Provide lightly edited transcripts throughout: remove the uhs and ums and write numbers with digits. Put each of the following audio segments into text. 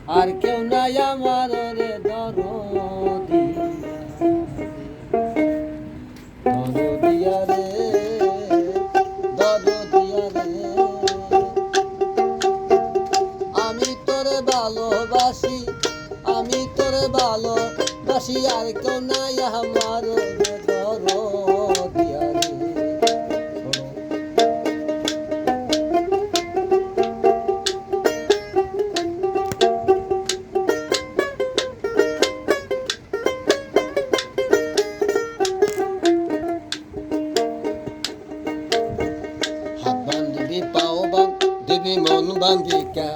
আর কেউ নাই আমার রে দরদি দরদিয়া রে দরদিয়া রে আমি তোরে ভালোবাসি আমি তোরে ভালোবাসি আর কেউ নাই আমার রে দরদিয়া রে পাও দিবি মন বান্ধিকা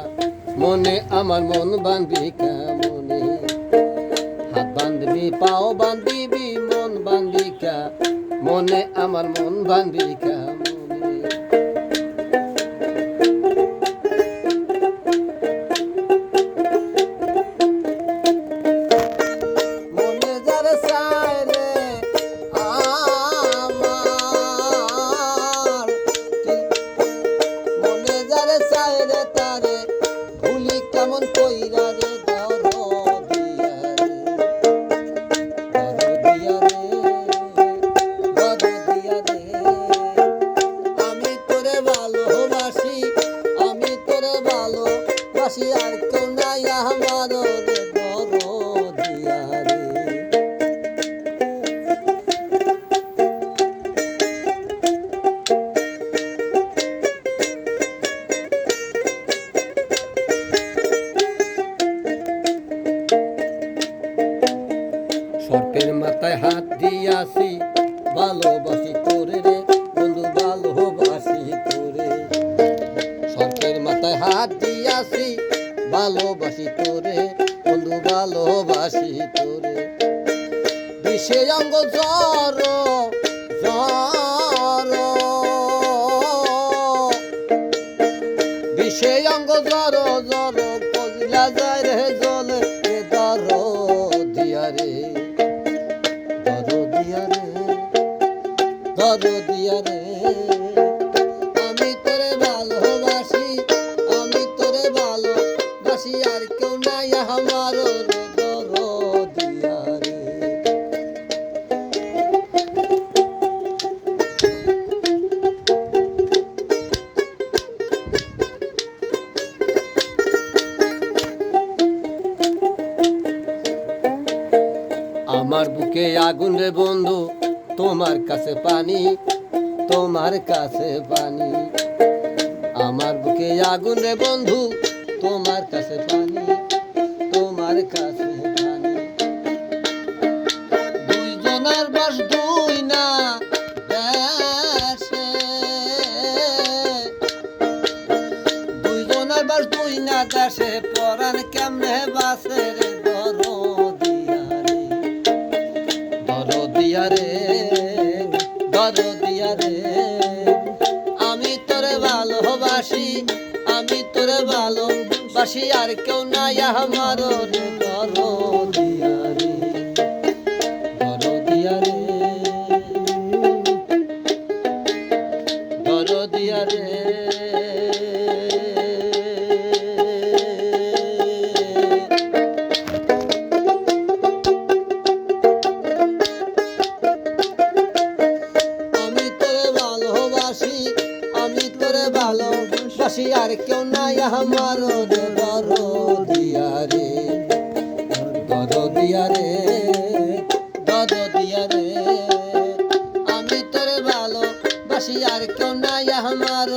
মনে আমার মন বান্ধিকা মনে হাত বান্ধবি পাও বান্ধিবি মন বান্ধিকা মনে আমার মন বান্ধিকা মনে মনে যারে চায় রে রে তারে ভুলি কেমন কইরা রে দরদিয়া রে দরদিয়া রে আমি তোরে ভালোবাসি আমি তোরে ভালোবাসি আর কেউ নাই আমার রে দরদিয়া রে সর্পের মাথায় হাত দিয়াছি ভালোবাসি তোরে রে বন্ধু ভালোবাসি তোরে সর্পের মাথায় হাত দিয়াছি ভালোবাসি তোরে বন্ধু ভালোবাসি তোরে বিষে অঙ্গ জ্বর জ্বর বিষে অঙ্গ জ্বর জ্বর কজিলা যায় রে জলে দরদিয়া রে দরদিয়া রে দরদিয়া রে আমি তোরে ভালোবাসি আমি তোরে ভালোবাসি আর কেউ নাই আমার রে দরদিয়া রে আমার বুকে আগুন রে বন্ধু তোমার কাছে পানি তোমার কাছে পানি আমার বুকে আগুন রে বন্ধু তোমার কাছে পানি তোমার কাছে পানি দুইজনের বাস দুই না দেশে দুইজনের বাস দুই না দেশে পরাণ কেমনে বাসে রে দরদিয়া রে দরদিয়া রে আমি তোরে ভালোবাসি আমি তোরে ভালোবাসি আর কেউ নাই আমার রে দরদিয়া রে দরদিয়া রে দরদিয়া রে ভালোবাসি আর কেউ নাই আমার রে দরদিয়া রে দরদিয়া রে দরদিয়া রে আমি তোরে ভালোবাসি আর কেউ নাই আমার